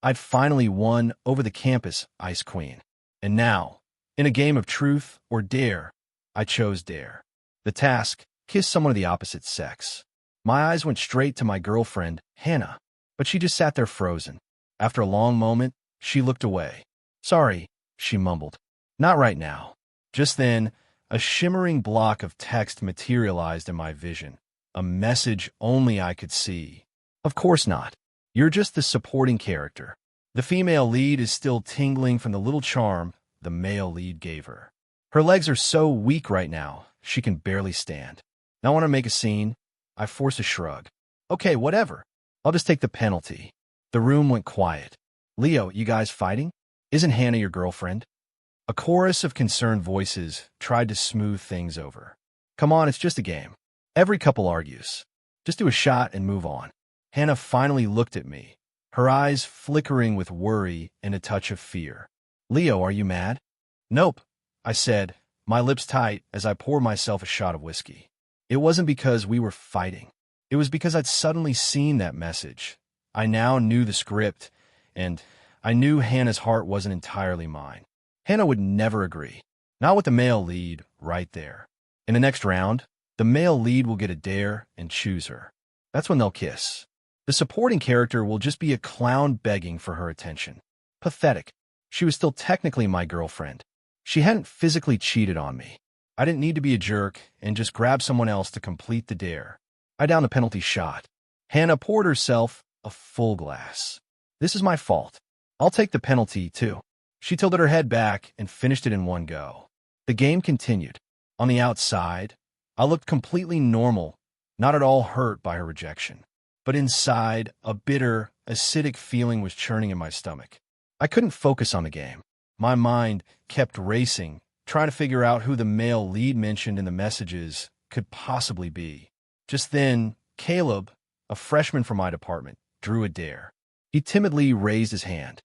I'd finally won over the campus Ice Queen. And now, in a game of truth or dare, I chose dare. The task: kiss someone of the opposite sex. My eyes went straight to my girlfriend, Hannah, but she just sat there frozen. After a long moment, she looked away. "Sorry," she mumbled. "Not right now." Just then, a shimmering block of text materialized in my vision. A message only I could see. "Of course not. You're just the supporting character." The female lead is still tingling from the little charm the male lead gave her. Her legs are so weak right now, she can barely stand. Now, want to make a scene? I force a shrug. "Okay, whatever. I'll just take the penalty." The room went quiet. "Leo, you guys fighting? Isn't Hannah your girlfriend?" A chorus of concerned voices tried to smooth things over. "Come on, it's just a game. Every couple argues. Just do a shot and move on." Hannah finally looked at me, her eyes flickering with worry and a touch of fear. "Leo, are you mad?" "Nope," I said, my lips tight as I poured myself a shot of whiskey. It wasn't because we were fighting. It was because I'd suddenly seen that message. I now knew the script, and I knew Hannah's heart wasn't entirely mine. Hannah would never agree. Not with the male lead right there. In the next round, the male lead will get a dare and choose her. That's when they'll kiss. The supporting character will just be a clown begging for her attention. Pathetic. She was still technically my girlfriend. She hadn't physically cheated on me. I didn't need to be a jerk and just grab someone else to complete the dare. I downed the penalty shot. Hannah poured herself a full glass. "This is my fault. I'll take the penalty, too." She tilted her head back and finished it in one go. The game continued. On the outside, I looked completely normal, not at all hurt by her rejection. But inside, a bitter, acidic feeling was churning in my stomach. I couldn't focus on the game. My mind kept racing, trying to figure out who the male lead mentioned in the messages could possibly be. Just then, Caleb, a freshman from my department, drew a dare. He timidly raised his hand.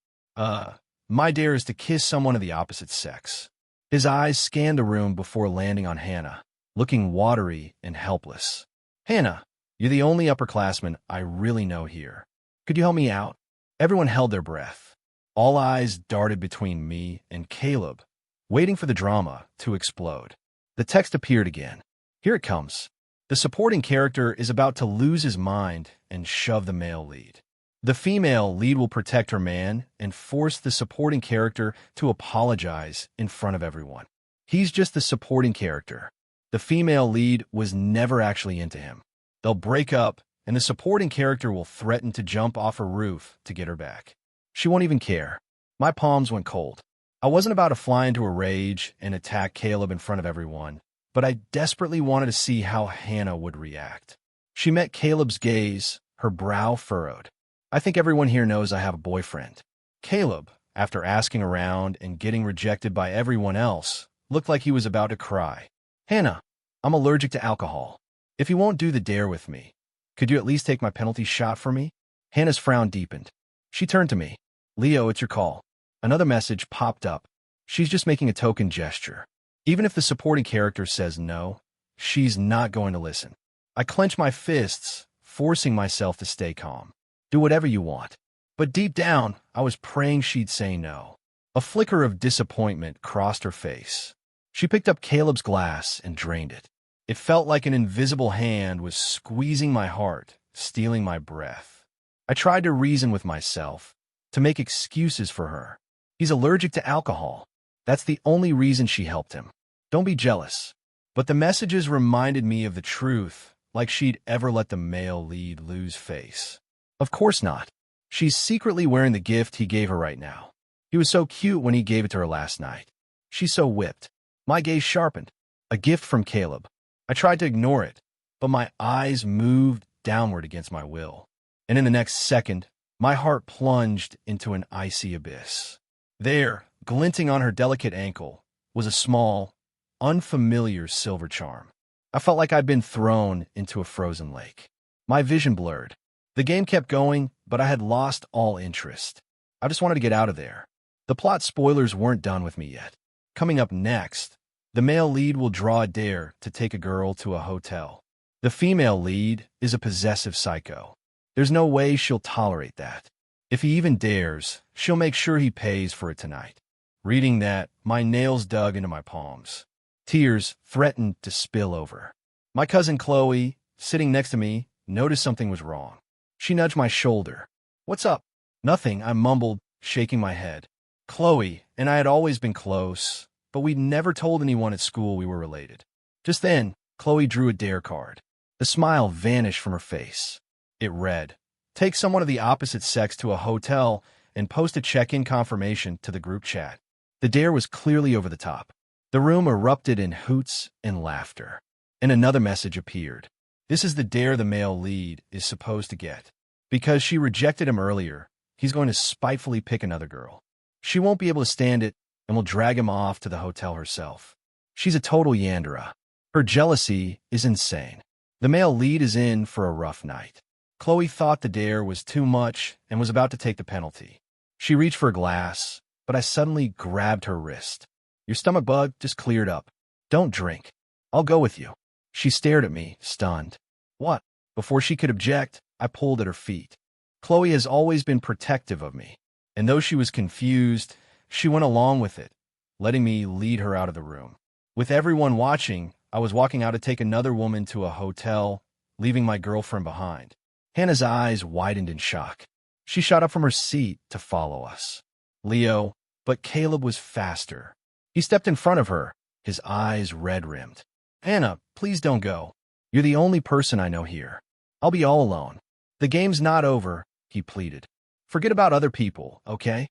My dare is to kiss someone of the opposite sex." His eyes scanned the room before landing on Hannah, looking watery and helpless. "Hannah, you're the only upperclassman I really know here. Could you help me out?" Everyone held their breath. All eyes darted between me and Caleb, waiting for the drama to explode. The text appeared again. Here it comes. The supporting character is about to lose his mind and shove the male lead. The female lead will protect her man and force the supporting character to apologize in front of everyone. He's just the supporting character. The female lead was never actually into him. They'll break up, and the supporting character will threaten to jump off a roof to get her back. She won't even care. My palms went cold. I wasn't about to fly into a rage and attack Caleb in front of everyone, but I desperately wanted to see how Hannah would react. She met Caleb's gaze, her brow furrowed. "I think everyone here knows I have a boyfriend." Caleb, after asking around and getting rejected by everyone else, looked like he was about to cry. "Hannah, I'm allergic to alcohol. If you won't do the dare with me, could you at least take my penalty shot for me?" Hannah's frown deepened. She turned to me. "Leo, it's your call." Another message popped up. She's just making a token gesture. Even if the supporting character says no, she's not going to listen. I clench my fists, forcing myself to stay calm. "Do whatever you want." But deep down, I was praying she'd say no. A flicker of disappointment crossed her face. She picked up Caleb's glass and drained it. It felt like an invisible hand was squeezing my heart, stealing my breath. I tried to reason with myself, to make excuses for her. He's allergic to alcohol. That's the only reason she helped him. Don't be jealous. But the messages reminded me of the truth, like she'd ever let the male lead lose face. Of course not. She's secretly wearing the gift he gave her right now. He was so cute when he gave it to her last night. She's so whipped. My gaze sharpened. A gift from Caleb. I tried to ignore it, but my eyes moved downward against my will. And in the next second, my heart plunged into an icy abyss. There, glinting on her delicate ankle, was a small, unfamiliar silver charm. I felt like I'd been thrown into a frozen lake. My vision blurred. The game kept going, but I had lost all interest. I just wanted to get out of there. The plot spoilers weren't done with me yet. Coming up next, the male lead will draw a dare to take a girl to a hotel. The female lead is a possessive psycho. There's no way she'll tolerate that. If he even dares, she'll make sure he pays for it tonight. Reading that, my nails dug into my palms. Tears threatened to spill over. My cousin Chloe, sitting next to me, noticed something was wrong. She nudged my shoulder. "What's up?" "Nothing," I mumbled, shaking my head. Chloe and I had always been close, but we'd never told anyone at school we were related. Just then, Chloe drew a dare card. The smile vanished from her face. It read, "Take someone of the opposite sex to a hotel and post a check-in confirmation to the group chat." The dare was clearly over the top. The room erupted in hoots and laughter. And another message appeared. "This is the dare the male lead is supposed to get. Because she rejected him earlier, he's going to spitefully pick another girl. She won't be able to stand it and will drag him off to the hotel herself. She's a total Yandere. Her jealousy is insane. The male lead is in for a rough night." Chloe thought the dare was too much and was about to take the penalty. She reached for a glass, but I suddenly grabbed her wrist. "Your stomach bug just cleared up. Don't drink. I'll go with you." She stared at me, stunned. "What?" Before she could object, I pulled at her feet. Chloe has always been protective of me, and though she was confused, she went along with it, letting me lead her out of the room. With everyone watching, I was walking out to take another woman to a hotel, leaving my girlfriend behind. Hannah's eyes widened in shock. She shot up from her seat to follow us. Leo, but Caleb was faster. He stepped in front of her, his eyes red-rimmed. "Hannah, please don't go. You're the only person I know here. I'll be all alone." "The game's not over," he pleaded. "Forget about other people, okay?"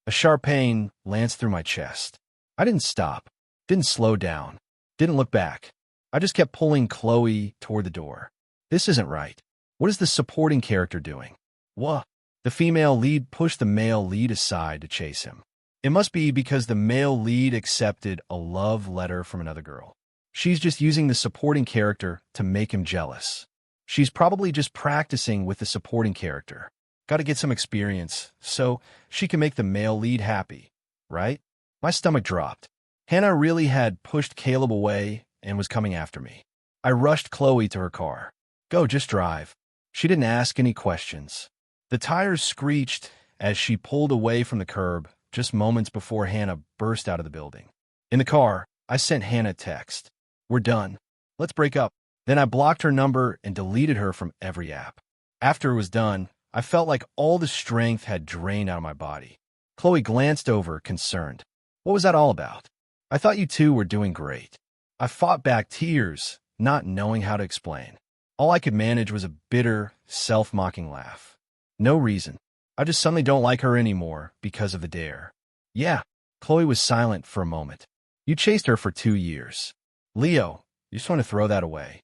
A sharp pain lanced through my chest. I didn't stop, didn't slow down, didn't look back. I just kept pulling Chloe toward the door. This isn't right. What is the supporting character doing? What? The female lead pushed the male lead aside to chase him. It must be because the male lead accepted a love letter from another girl. She's just using the supporting character to make him jealous. She's probably just practicing with the supporting character. Got to get some experience, so she can make the male lead happy, right? My stomach dropped. Hannah really had pushed Caleb away and was coming after me. I rushed Chloe to her car. "Go, just drive." She didn't ask any questions. The tires screeched as she pulled away from the curb just moments before Hannah burst out of the building. In the car, I sent Hannah a text. "We're done. Let's break up." Then I blocked her number and deleted her from every app. After it was done, I felt like all the strength had drained out of my body. Chloe glanced over, concerned. "What was that all about? I thought you two were doing great." I fought back tears, not knowing how to explain. All I could manage was a bitter, self-mocking laugh. No reason. I just suddenly don't like her anymore because of the dare. "Yeah." Chloe was silent for a moment. "You chased her for 2 years. Leo, you just want to throw that away."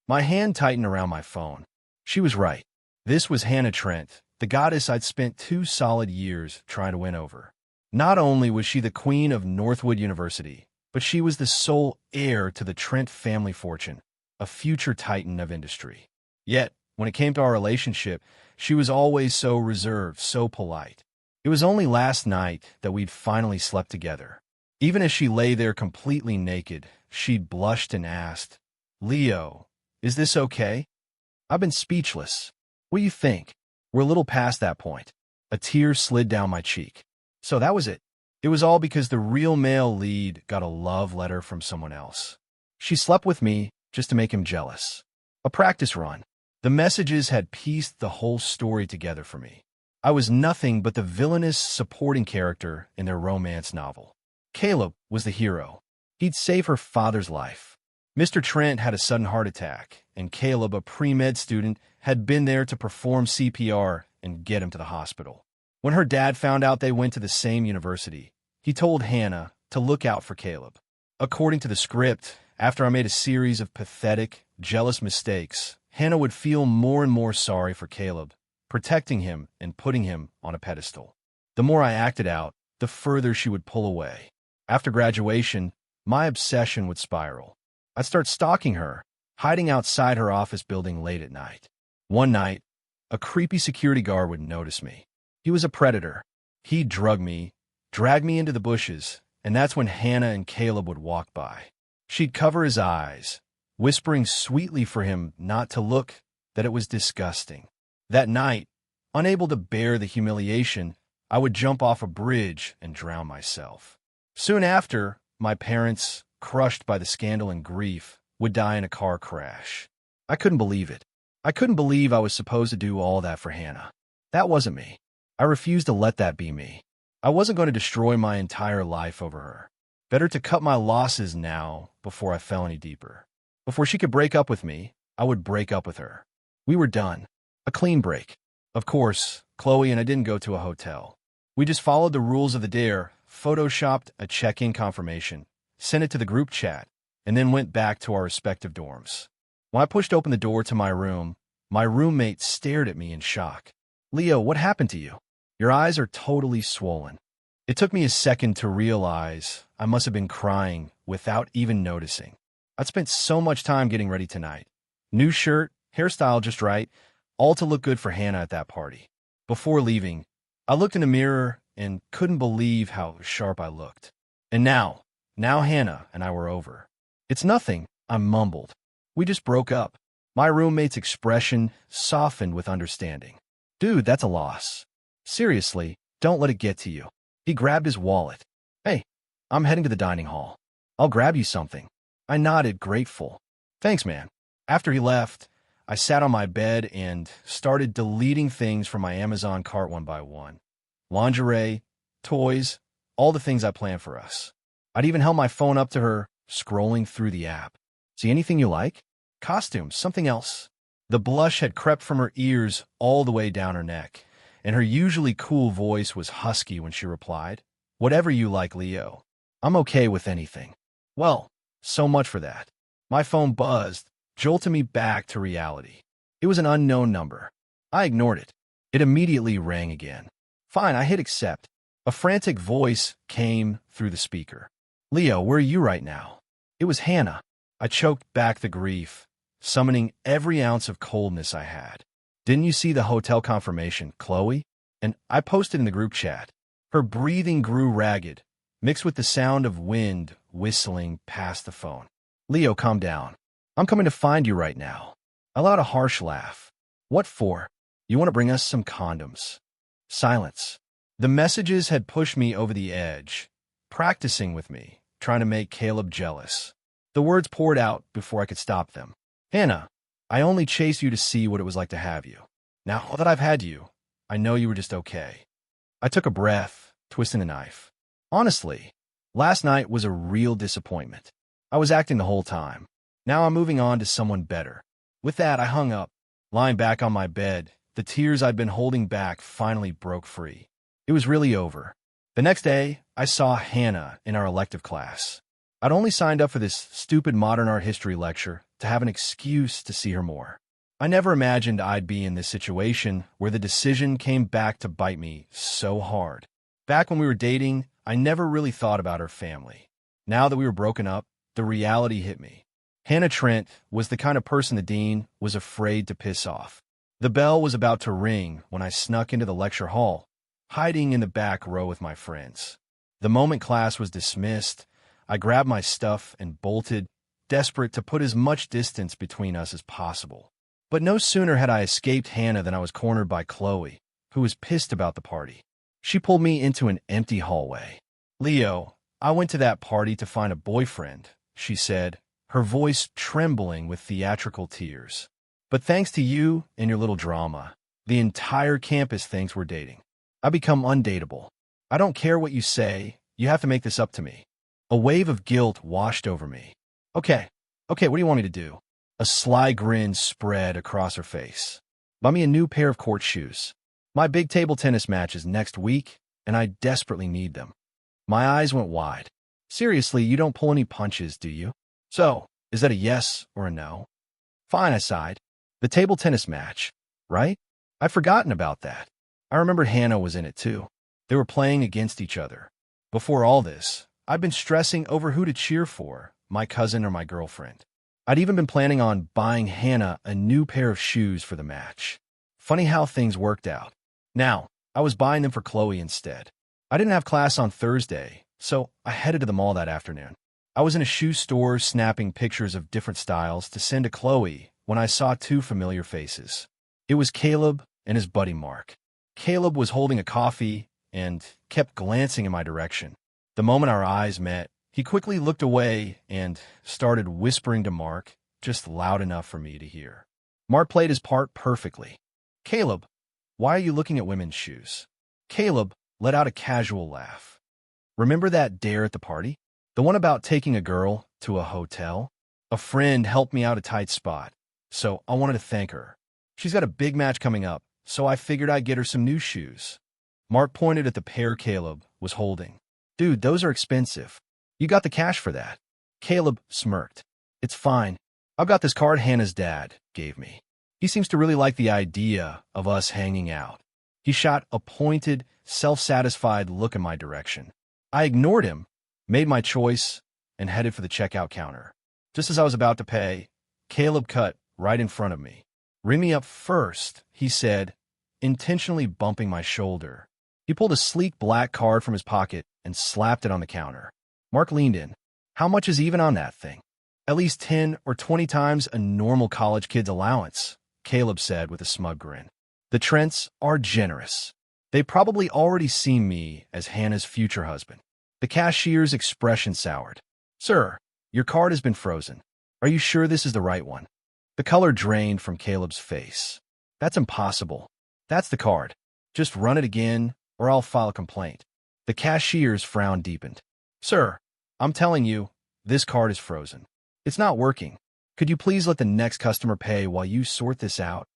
My hand tightened around my phone. She was right. This was Hannah Trent, the goddess I'd spent 2 solid years trying to win over. Not only was she the queen of Northwood University, but she was the sole heir to the Trent family fortune, a future titan of industry. Yet, when it came to our relationship, she was always so reserved, so polite. It was only last night that we'd finally slept together. Even as she lay there completely naked, she'd blushed and asked, "Leo, is this okay?" I've been speechless. What do you think? We're a little past that point. A tear slid down my cheek. So that was it. It was all because the real male lead got a love letter from someone else. She slept with me just to make him jealous. A practice run. The messages had pieced the whole story together for me. I was nothing but the villainous supporting character in their romance novel. Caleb was the hero. He'd save her father's life. Mr. Trent had a sudden heart attack, and Caleb, a pre-med student, had been there to perform CPR and get him to the hospital. When her dad found out they went to the same university, he told Hannah to look out for Caleb. According to the script, after I made a series of pathetic, jealous mistakes, Hannah would feel more and more sorry for Caleb, protecting him and putting him on a pedestal. The more I acted out, the further she would pull away. After graduation, my obsession would spiral. I'd start stalking her, hiding outside her office building late at night. One night, a creepy security guard would notice me. He was a predator. He'd drug me, drag me into the bushes, and that's when Hannah and Caleb would walk by. She'd cover his eyes, whispering sweetly for him not to look, that it was disgusting. That night, Unable to bear the humiliation, I would jump off a bridge and drown myself. Soon after, my parents, crushed by the scandal and grief, would die in a car crash. I couldn't believe it. I couldn't believe I was supposed to do all that for Hannah. That wasn't me. I refused to let that be me. I wasn't going to destroy my entire life over her. Better to cut my losses now before I fell any deeper. Before she could break up with me, I would break up with her. We were done. A clean break. Of course, Chloe and I didn't go to a hotel. We just followed the rules of the dare, photoshopped a check-in confirmation, sent it to the group chat, and then went back to our respective dorms. When I pushed open the door to my room, my roommate stared at me in shock. "Leo, what happened to you? Your eyes are totally swollen." It took me a second to realize I must have been crying without even noticing. I'd spent so much time getting ready tonight. New shirt, hairstyle just right, all to look good for Hannah at that party. Before leaving, I looked in the mirror and couldn't believe how sharp I looked. And now Hannah and I were over. "It's nothing," I mumbled. "We just broke up." My roommate's expression softened with understanding. "Dude, that's a loss. Seriously, don't let it get to you." He grabbed his wallet. "Hey, I'm heading to the dining hall. I'll grab you something." I nodded, grateful. "Thanks, man." After he left, I sat on my bed and started deleting things from my Amazon cart one by one. Lingerie, toys, all the things I planned for us. I'd even held my phone up to her, scrolling through the app. "See anything you like? Costumes, something else." The blush had crept from her ears all the way down her neck, and her usually cool voice was husky when she replied, "Whatever you like, Leo. I'm okay with anything." Well, so much for that. My phone buzzed, jolting me back to reality. It was an unknown number. I ignored it. It immediately rang again. Fine, I hit accept. A frantic voice came through the speaker. "Leo, where are you right now?" It was Hannah. I choked back the grief, summoning every ounce of coldness I had. "Didn't you see the hotel confirmation, Chloe?" And I posted in the group chat. Her breathing grew ragged, mixed with the sound of wind whistling past the phone. "Leo, calm down. I'm coming to find you right now." I allowed a harsh laugh. "What for? You want to bring us some condoms?" Silence. The messages had pushed me over the edge, practicing with me, trying to make Caleb jealous. The words poured out before I could stop them. "Hannah, I only chased you to see what it was like to have you. Now that I've had you, I know you were just okay." I took a breath, twisting the knife. Honestly, last night was a real disappointment. I was acting the whole time. Now I'm moving on to someone better. With that, I hung up, lying back on my bed. The tears I'd been holding back finally broke free. It was really over. The next day, I saw Hannah in our elective class. I'd only signed up for this stupid modern art history lecture to have an excuse to see her more. I never imagined I'd be in this situation where the decision came back to bite me so hard. Back when we were dating, I never really thought about her family. Now that we were broken up, the reality hit me. Hannah Trent was the kind of person the dean was afraid to piss off. The bell was about to ring when I snuck into the lecture hall, hiding in the back row with my friends. The moment class was dismissed, I grabbed my stuff and bolted, desperate to put as much distance between us as possible. But no sooner had I escaped Hannah than I was cornered by Chloe, who was pissed about the party. She pulled me into an empty hallway. "Leo, I went to that party to find a boyfriend," she said, her voice trembling with theatrical tears. "But thanks to you and your little drama, the entire campus thinks we're dating. I become undateable. I don't care what you say, you have to make this up to me." A wave of guilt washed over me. Okay, what do you want me to do?" A sly grin spread across her face. "Buy me a new pair of court shoes. My big table tennis match is next week, and I desperately need them." My eyes went wide. "Seriously, you don't pull any punches, do you? So, is that a yes or a no?" "Fine," I sighed. "The table tennis match, right? I'd forgotten about that." I remembered Hannah was in it too. They were playing against each other. Before all this, I'd been stressing over who to cheer for, my cousin or my girlfriend. I'd even been planning on buying Hannah a new pair of shoes for the match. Funny how things worked out. Now, I was buying them for Chloe instead. I didn't have class on Thursday, so I headed to the mall that afternoon. I was in a shoe store snapping pictures of different styles to send to Chloe when I saw two familiar faces. It was Caleb and his buddy Mark. Caleb was holding a coffee and kept glancing in my direction. The moment our eyes met, he quickly looked away and started whispering to Mark, just loud enough for me to hear. Mark played his part perfectly. "Caleb, why are you looking at women's shoes?" Caleb let out a casual laugh. "Remember that dare at the party? The one about taking a girl to a hotel? A friend helped me out a tight spot, so I wanted to thank her. She's got a big match coming up, so I figured I'd get her some new shoes." Mark pointed at the pair Caleb was holding. "Dude, those are expensive. You got the cash for that?" Caleb smirked. "It's fine. I've got this card Hannah's dad gave me. He seems to really like the idea of us hanging out." He shot a pointed, self-satisfied look in my direction. I ignored him, made my choice, and headed for the checkout counter. Just as I was about to pay, Caleb cut right in front of me. "Ring me up first," he said, intentionally bumping my shoulder. He pulled a sleek black card from his pocket and slapped it on the counter. Mark leaned in. "How much is even on that thing?" "At least 10 or 20 times a normal college kid's allowance," Caleb said with a smug grin. "The Trents are generous. They probably already see me as Hannah's future husband." The cashier's expression soured. "Sir, your card has been frozen. Are you sure this is the right one?" The color drained from Caleb's face. "That's impossible. That's the card. Just run it again, or I'll file a complaint." The cashier's frown deepened. "Sir, I'm telling you, this card is frozen. It's not working. Could you please let the next customer pay while you sort this out?"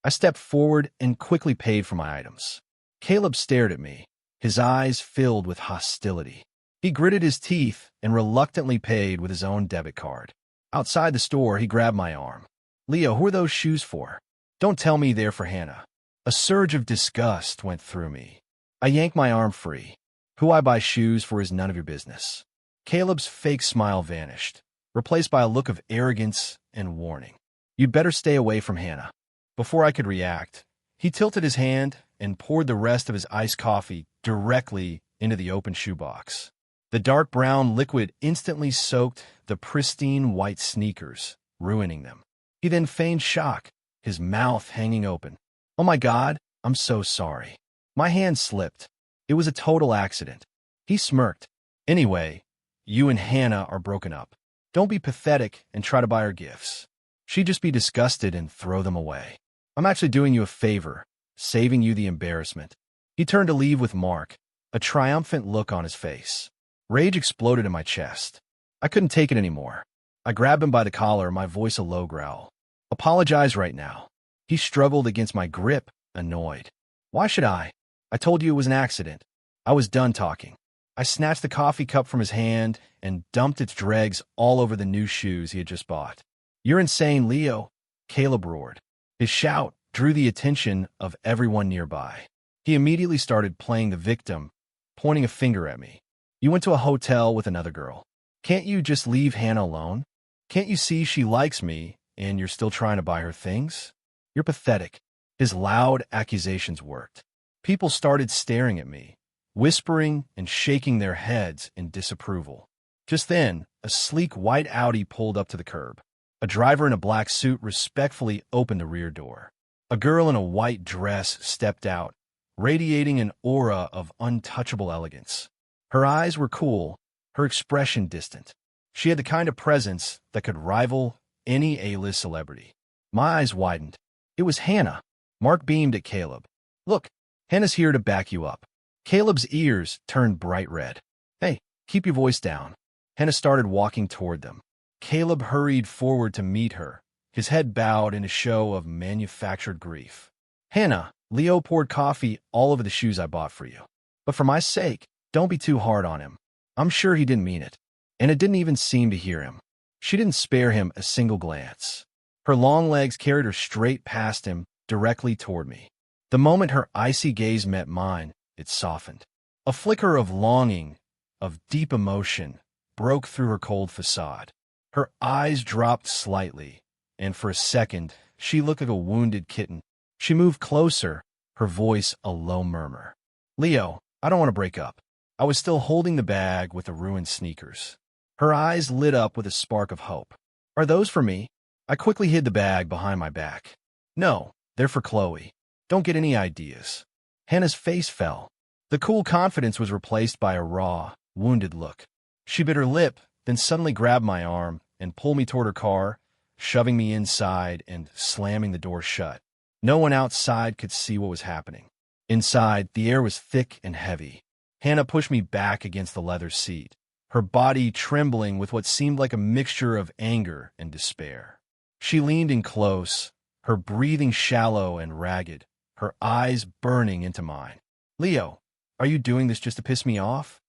I stepped forward and quickly paid for my items. Caleb stared at me, his eyes filled with hostility. He gritted his teeth and reluctantly paid with his own debit card. Outside the store, he grabbed my arm. "Leo, who are those shoes for? Don't tell me they're for Hannah." A surge of disgust went through me. I yanked my arm free. "Who I buy shoes for is none of your business." Caleb's fake smile vanished, replaced by a look of arrogance and warning. "You'd better stay away from Hannah." Before I could react, he tilted his hand and poured the rest of his iced coffee directly into the open shoebox. The dark brown liquid instantly soaked the pristine white sneakers, ruining them. He then feigned shock, his mouth hanging open. "Oh my God, I'm so sorry." My hand slipped. "It was a total accident." He smirked. "Anyway, you and Hannah are broken up. Don't be pathetic and try to buy her gifts. She'd just be disgusted and throw them away. I'm actually doing you a favor, saving you the embarrassment." He turned to leave with Mark, a triumphant look on his face. Rage exploded in my chest. I couldn't take it anymore. I grabbed him by the collar, my voice a low growl. "Apologize right now." He struggled against my grip, annoyed. "Why should I? I told you it was an accident." I was done talking. I snatched the coffee cup from his hand and dumped its dregs all over the new shoes he had just bought. "You're insane, Leo," Caleb roared. His shout drew the attention of everyone nearby. He immediately started playing the victim, pointing a finger at me. "You went to a hotel with another girl. Can't you just leave Hannah alone? Can't you see she likes me and you're still trying to buy her things? You're pathetic." His loud accusations worked. People started staring at me, whispering and shaking their heads in disapproval. Just then, a sleek white Audi pulled up to the curb. A driver in a black suit respectfully opened the rear door. A girl in a white dress stepped out, radiating an aura of untouchable elegance. Her eyes were cool, her expression distant. She had the kind of presence that could rival any A-list celebrity. My eyes widened. It was Hannah. Mark beamed at Caleb. "Look, Hannah's here to back you up." Caleb's ears turned bright red. "Hey, keep your voice down." Hannah started walking toward them. Caleb hurried forward to meet her, his head bowed in a show of manufactured grief. "Hannah, Leo poured coffee all over the shoes I bought for you. But for my sake, don't be too hard on him. I'm sure he didn't mean it. And it didn't even seem to hear him." She didn't spare him a single glance. Her long legs carried her straight past him, directly toward me. The moment her icy gaze met mine, it softened. A flicker of longing, of deep emotion, broke through her cold facade. Her eyes dropped slightly, and for a second, she looked like a wounded kitten. She moved closer, her voice a low murmur. "Leo, I don't want to break up." I was still holding the bag with the ruined sneakers. Her eyes lit up with a spark of hope. "Are those for me?" I quickly hid the bag behind my back. "No, they're for Chloe. Don't get any ideas." Hannah's face fell. The cool confidence was replaced by a raw, wounded look. She bit her lip, then suddenly grabbed my arm and pulled me toward her car, shoving me inside and slamming the door shut. No one outside could see what was happening. Inside, the air was thick and heavy. Hannah pushed me back against the leather seat, her body trembling with what seemed like a mixture of anger and despair. She leaned in close, her breathing shallow and ragged, her eyes burning into mine. "Leo, are you doing this just to piss me off?"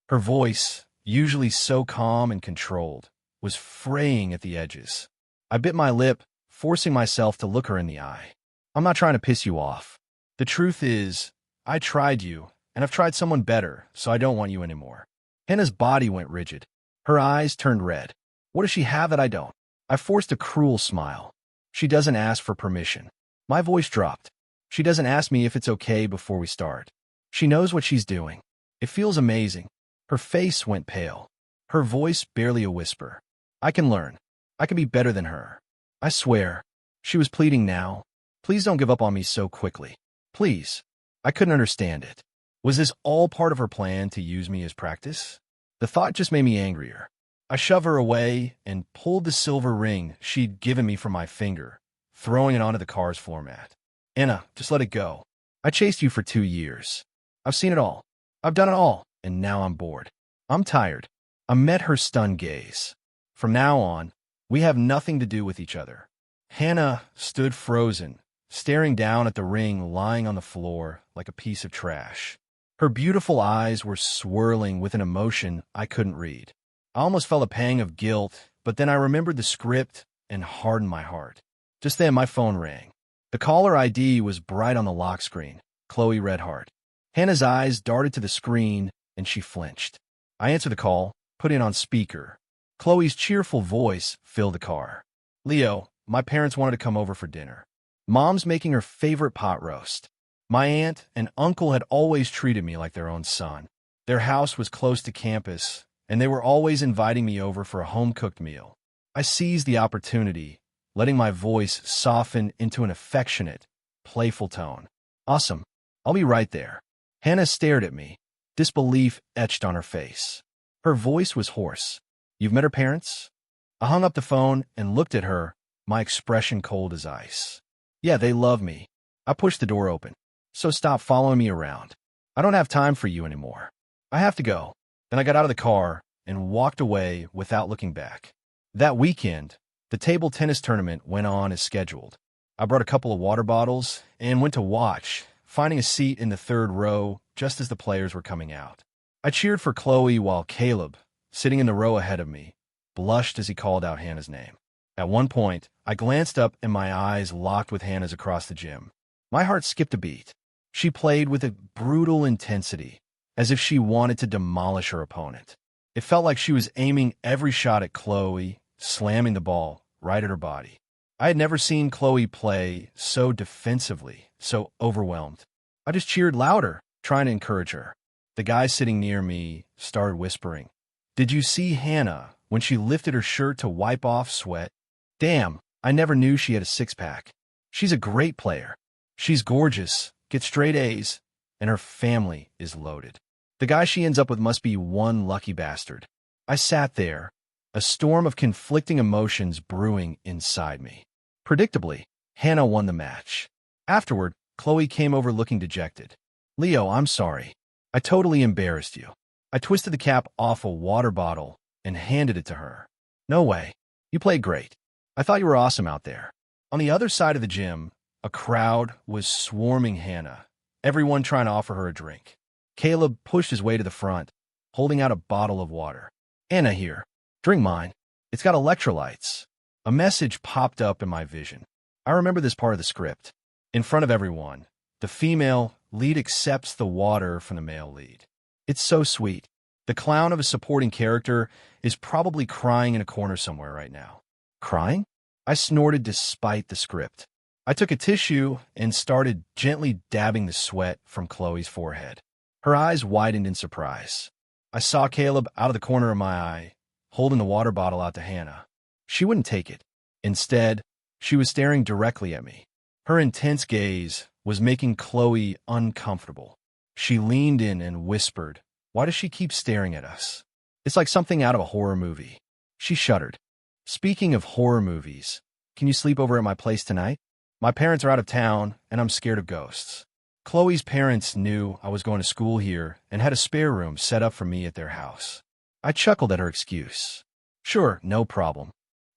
Her voice, usually so calm and controlled, was fraying at the edges. I bit my lip, forcing myself to look her in the eye. "I'm not trying to piss you off. The truth is, I tried you, and I've tried someone better, so I don't want you anymore." Hannah's body went rigid. Her eyes turned red. What does she have that I don't? I forced a cruel smile. She doesn't ask for permission. My voice dropped. She doesn't ask me if it's okay before we start. She knows what she's doing. It feels amazing. Her face went pale. Her voice barely a whisper. "I can learn. I can be better than her. I swear." She was pleading now. "Please don't give up on me so quickly. Please." I couldn't understand it. Was this all part of her plan to use me as practice? The thought just made me angrier. I shoved her away and pulled the silver ring she'd given me from my finger, throwing it onto the car's floor mat. "Anna, just let it go. I chased you for 2 years. I've seen it all. I've done it all, and now I'm bored. I'm tired." I met her stunned gaze. "From now on, we have nothing to do with each other." Hannah stood frozen, staring down at the ring lying on the floor like a piece of trash. Her beautiful eyes were swirling with an emotion I couldn't read. I almost felt a pang of guilt, but then I remembered the script and hardened my heart. Just then, my phone rang. The caller ID was bright on the lock screen, Chloe Redheart. Hannah's eyes darted to the screen, and she flinched. I answered the call, put it on speaker. Chloe's cheerful voice filled the car. "Leo, my parents wanted to come over for dinner. Mom's making her favorite pot roast. My aunt and uncle had always treated me like their own son. Their house was close to campus, and they were always inviting me over for a home-cooked meal." I seized the opportunity, letting my voice soften into an affectionate, playful tone. "Awesome. I'll be right there." Hannah stared at me, disbelief etched on her face. Her voice was hoarse. "You've met her parents?" I hung up the phone and looked at her, my expression cold as ice. "Yeah, they love me." I pushed the door open. "So stop following me around. I don't have time for you anymore. I have to go." Then I got out of the car and walked away without looking back. That weekend, the table tennis tournament went on as scheduled. I brought a couple of water bottles and went to watch, finding a seat in the third row just as the players were coming out. I cheered for Chloe while Caleb, sitting in the row ahead of me, blushed as he called out Hannah's name. At one point, I glanced up and my eyes locked with Hannah's across the gym. My heart skipped a beat. She played with a brutal intensity, as if she wanted to demolish her opponent. It felt like she was aiming every shot at Chloe, slamming the ball right at her body. I had never seen Chloe play so defensively, so overwhelmed. I just cheered louder, trying to encourage her. The guy sitting near me started whispering, "Did you see Hannah when she lifted her shirt to wipe off sweat? Damn, I never knew she had a six-pack. She's a great player. She's gorgeous, gets straight A's, and her family is loaded. The guy she ends up with must be one lucky bastard." I sat there, a storm of conflicting emotions brewing inside me. Predictably, Hannah won the match. Afterward, Chloe came over looking dejected. "Leo, I'm sorry. I totally embarrassed you." I twisted the cap off a water bottle and handed it to her. "No way. You played great. I thought you were awesome out there." On the other side of the gym, a crowd was swarming Hannah, everyone trying to offer her a drink. Caleb pushed his way to the front, holding out a bottle of water. "Anna here. Drink mine. It's got electrolytes." A message popped up in my vision. I remember this part of the script. In front of everyone, the female lead accepts the water from the male lead. It's so sweet. The clown of a supporting character is probably crying in a corner somewhere right now. Crying? I snorted despite the script. I took a tissue and started gently dabbing the sweat from Chloe's forehead. Her eyes widened in surprise. I saw Caleb out of the corner of my eye, holding the water bottle out to Hannah. She wouldn't take it. Instead, she was staring directly at me. Her intense gaze was making Chloe uncomfortable. She leaned in and whispered, "Why does she keep staring at us? It's like something out of a horror movie." She shuddered. "Speaking of horror movies, can you sleep over at my place tonight? My parents are out of town, and I'm scared of ghosts." Chloe's parents knew I was going to school here and had a spare room set up for me at their house. I chuckled at her excuse. "Sure, no problem."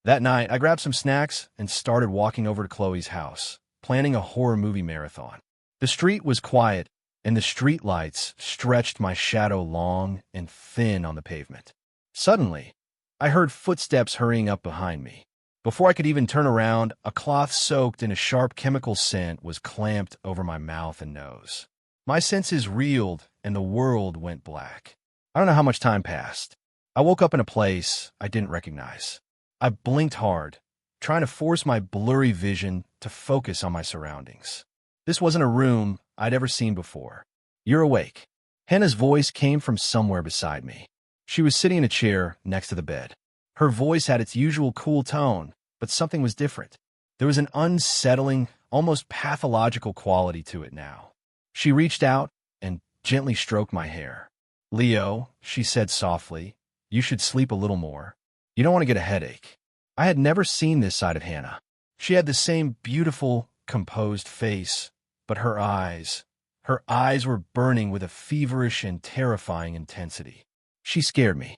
That night, I grabbed some snacks and started walking over to Chloe's house, planning a horror movie marathon. The street was quiet, and the streetlights stretched my shadow long and thin on the pavement. Suddenly, I heard footsteps hurrying up behind me. Before I could even turn around, a cloth soaked in a sharp chemical scent was clamped over my mouth and nose. My senses reeled, and the world went black. I don't know how much time passed. I woke up in a place I didn't recognize. I blinked hard, trying to force my blurry vision to focus on my surroundings. This wasn't a room I'd ever seen before. "You're awake." Hannah's voice came from somewhere beside me. She was sitting in a chair next to the bed. Her voice had its usual cool tone, but something was different. There was an unsettling, almost pathological quality to it now. She reached out and gently stroked my hair. "Leo," she said softly, "you should sleep a little more. You don't want to get a headache." I had never seen this side of Hannah. She had the same beautiful, composed face, but her eyes were burning with a feverish and terrifying intensity. She scared me.